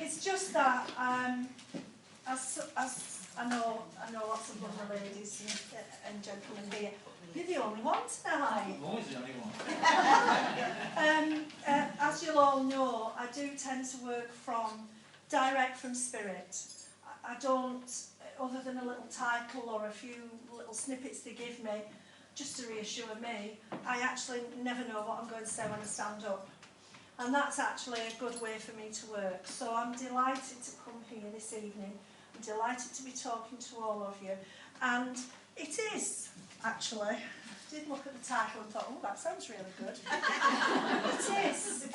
It's just that, as I know lots of other ladies and gentlemen here, you're the only one tonight. I'm always the only one. As you'll all know, I do tend to work direct from spirit. I don't, other than a little title or a few little snippets they give me, just to reassure me, I actually never know what I'm going to say when I stand up. And that's actually a good way for me to work. So I'm delighted to come here this evening. I'm delighted to be talking to all of you. And it is, actually, I did look at the title and thought, oh, that sounds really good. It is.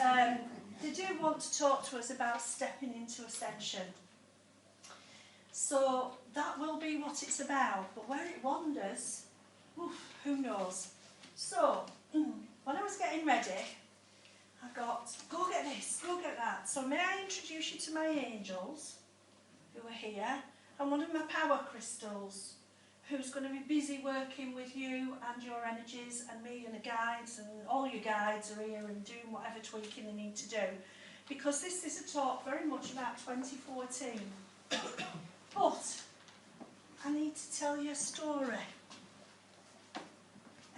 They do want to talk to us about stepping into Ascension. So that will be what it's about. But where it wanders, oof, who knows? So, when I was getting ready, I got, go get this, go get that. So may I introduce you to my angels, who are here, and one of my power crystals, who's going to be busy working with you and your energies and me and the guides, and all your guides are here and doing whatever tweaking they need to do. Because this is a talk very much about 2014. But I need to tell you a story.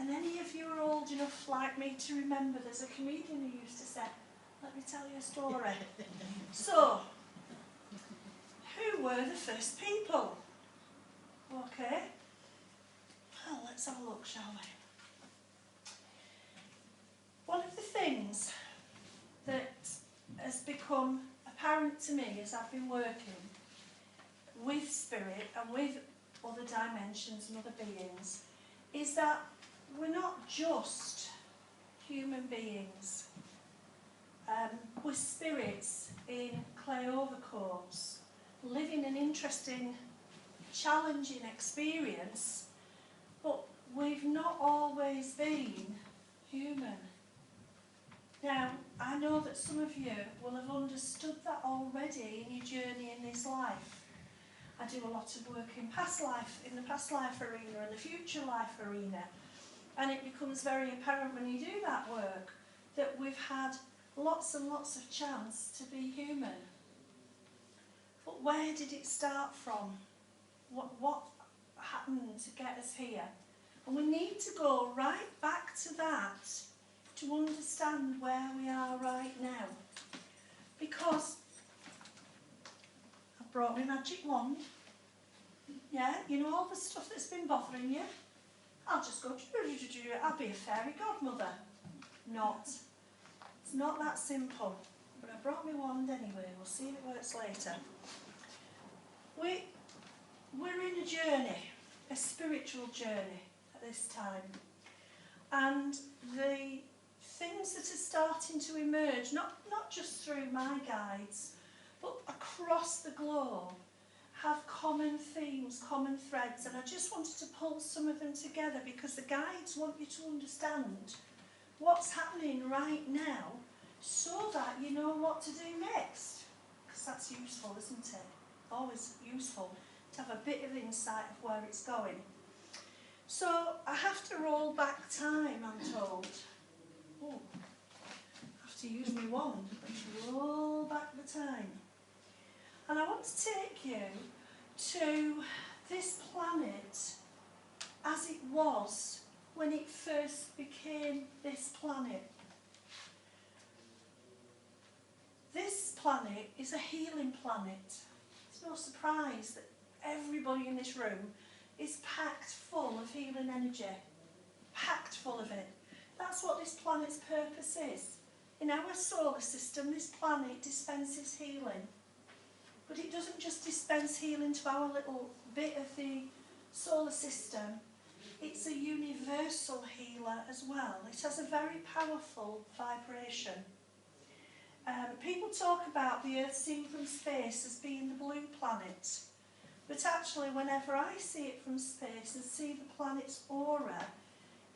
And any of you are old enough like me to remember, there's a comedian who used to say, let me tell you a story. So, who were the first people? Okay. Well, let's have a look, shall we? One of the things that has become apparent to me as I've been working with spirit and with other dimensions and other beings is that we're not just human beings. We're spirits in clay overcoats, living an interesting, challenging experience, but we've not always been human. Now, I know that some of you will have understood that already in your journey in this life. I do a lot of work in the past life arena and the future life arena. And it becomes very apparent when you do that work that we've had lots and lots of chance to be human. But where did it start from? What happened to get us here? And we need to go right back to that to understand where we are right now. Because I've brought my magic wand. Yeah, you know all the stuff that's been bothering you? I'll just go, I'll be a fairy godmother. Not. It's not that simple. But I brought my wand anyway. We'll see if it works later. We're in a journey, a spiritual journey at this time. And the things that are starting to emerge, not just through my guides, but across the globe, have common themes, common threads, and I just wanted to pull some of them together because the guides want you to understand what's happening right now so that you know what to do next. Because that's useful, isn't it? Always useful to have a bit of insight of where it's going. So I have to roll back time, I'm told. Oh, I have to use my wand. Let's roll back the time. And I want to take you to this planet as it was when it first became this planet. This planet is a healing planet. It's no surprise that everybody in this room is packed full of healing energy. Packed full of it. That's what this planet's purpose is. In our solar system, this planet dispenses healing. But it doesn't just dispense healing to our little bit of the solar system. It's a universal healer as well. It has a very powerful vibration. People talk about the Earth seen from space as being the blue planet. But actually, whenever I see it from space and see the planet's aura,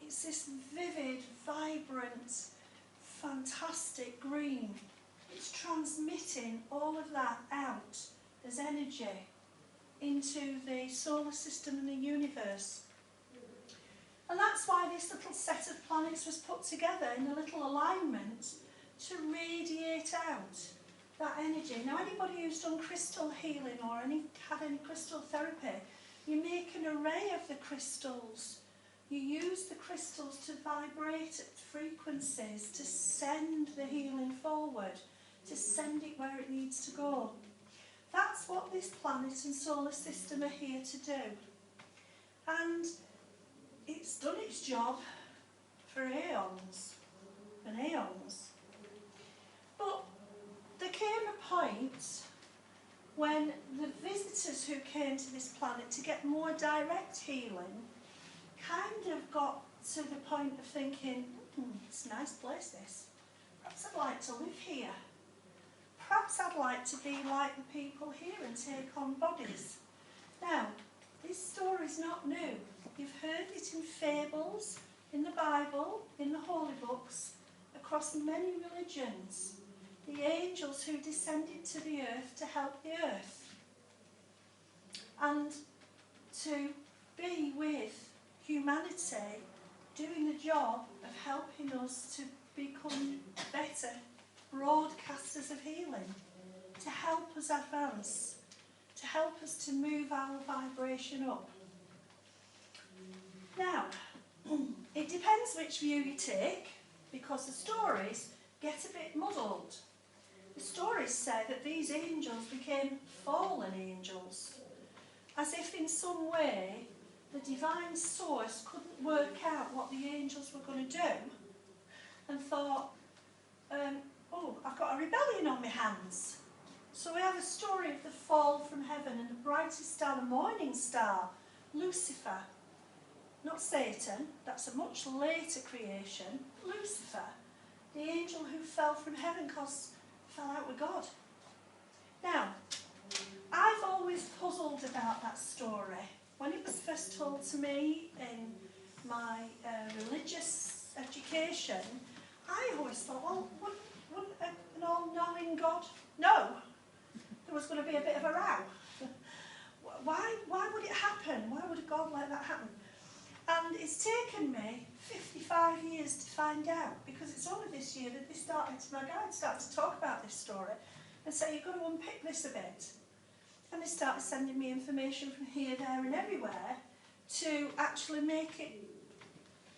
it's this vivid, vibrant, fantastic green. It's transmitting all of that out as energy into the solar system and the universe. And that's why this little set of planets was put together in a little alignment to radiate out that energy. Now, anybody who's done crystal healing or had any crystal therapy, you make an array of the crystals. You use the crystals to vibrate at frequencies, to send the healing forward, to send it where it needs to go. That's what this planet and solar system are here to do. And it's done its job for aeons and aeons. But there came a point when the visitors who came to this planet to get more direct healing kind of got to the point of thinking, it's a nice place this. Perhaps I'd like to live here. Perhaps I'd like to be like the people here and take on bodies. Now, this story's not new. You've heard it in fables, in the Bible, in the holy books, across many religions. The angels who descended to the earth to help the earth. And to be with humanity, doing the job of helping us to become better broadcasters of healing, to help us advance, to help us to move our vibration up. Now, it depends which view you take, because the stories get a bit muddled. The stories say that these angels became fallen angels, as if in some way the divine source couldn't work out what the angels were going to do, and thought, oh, I've got a rebellion on my hands. So we have a story of the fall from heaven, and the brightest star, the morning star, Lucifer. Not Satan, that's a much later creation. Lucifer, the angel who fell from heaven because he fell out with God. Now, I've always puzzled about that story. When it was first told to me in my religious education, I always thought, well, wouldn't an all-knowing God know there was going to be a bit of a row? Why would it happen? Why would a God let that happen? And it's taken me 55 years to find out, because it's only this year that my guide started to talk about this story and say, you've got to unpick this a bit. And they started sending me information from here, there and everywhere to actually make it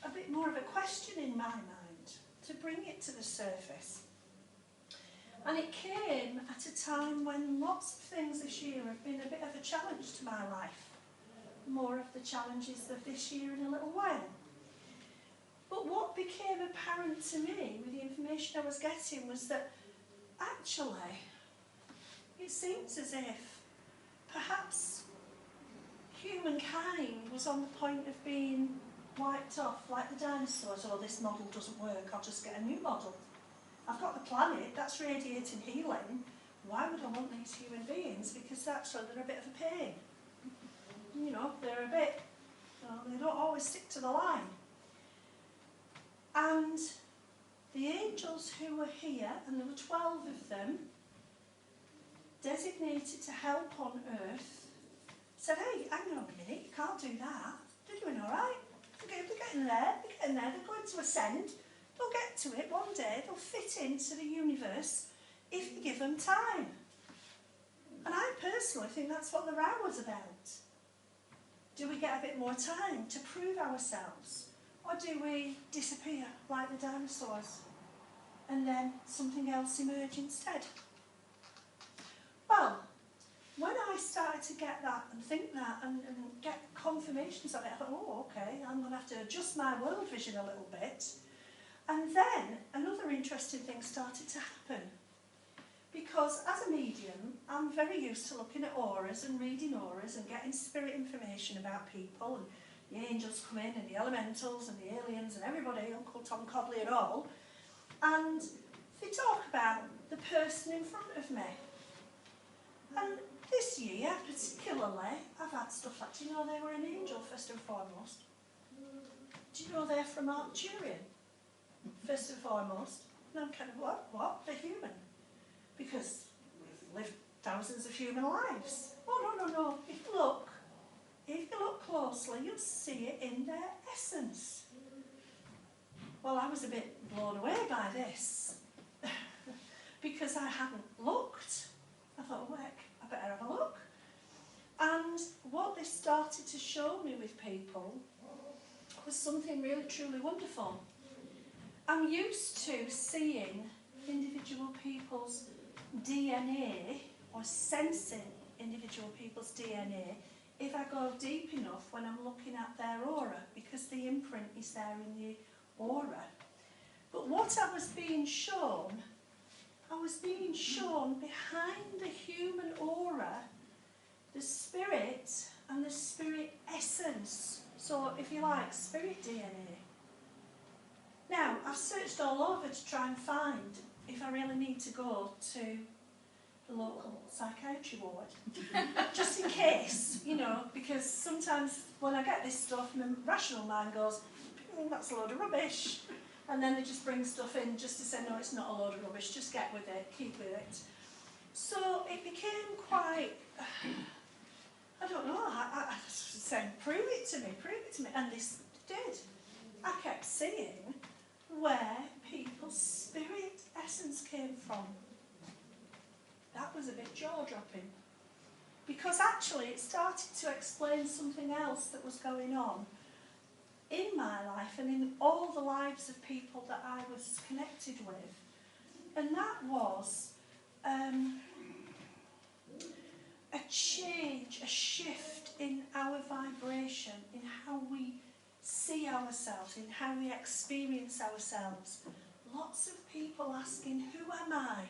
a bit more of a question in my mind, to bring it to the surface. And it came at a time when lots of things this year have been a bit of a challenge to my life. More of the challenges of this year in a little while. But what became apparent to me with the information I was getting was that actually it seems as if perhaps humankind was on the point of being wiped off like the dinosaurs. Oh, this model doesn't work, I'll just get a new model. I've got the planet, that's radiating healing. Why would I want these human beings? Because actually they're a bit of a pain. You know, they're a bit, they don't always stick to the line. And the angels who were here, and there were 12 of them, designated to help on earth, said, hey, hang on a minute, you can't do that. They're doing all right. They're getting there, they're going to ascend. They'll get to it one day, they'll fit into the universe if you give them time. And I personally think that's what the row was about. Do we get a bit more time to prove ourselves? Or do we disappear like the dinosaurs and then something else emerge instead? Well, when I started to get that and think that and get confirmations of it, I thought, oh, okay, I'm going to have to adjust my world vision a little bit. And then another interesting thing started to happen. Because as a medium, I'm very used to looking at auras and reading auras and getting spirit information about people, and the angels come in and the elementals and the aliens and everybody, Uncle Tom Codley and all, and they talk about the person in front of me. And this year, particularly, I've had stuff like, do you know they were an angel first and foremost? Do you know they're from Arcturian, first and foremost? And I'm kind of, what? They're human. Because we've lived thousands of human lives. Oh, no. If you look closely, you'll see it in their essence. Well, I was a bit blown away by this because I hadn't looked. started to show me with people was something really truly wonderful. I'm used to seeing individual people's DNA or sensing individual people's DNA if I go deep enough when I'm looking at their aura, because the imprint is there in the aura. But what I was being shown behind the human aura, the spirit and the spirit essence. So, if you like, spirit DNA. Now, I've searched all over to try and find if I really need to go to the local psychiatry ward. Just in case, you know, because sometimes when I get this stuff, my rational mind goes, that's a load of rubbish. And then they just bring stuff in just to say, no, it's not a load of rubbish, just get with it, keep with it. So it became quite, I don't know, I said, prove it to me, and this did. I kept seeing where people's spirit essence came from. That was a bit jaw-dropping. Because actually it started to explain something else that was going on in my life and in all the lives of people that I was connected with. And that was a change, a shift in our vibration, in how we see ourselves, in how we experience ourselves. Lots of people asking, who am I?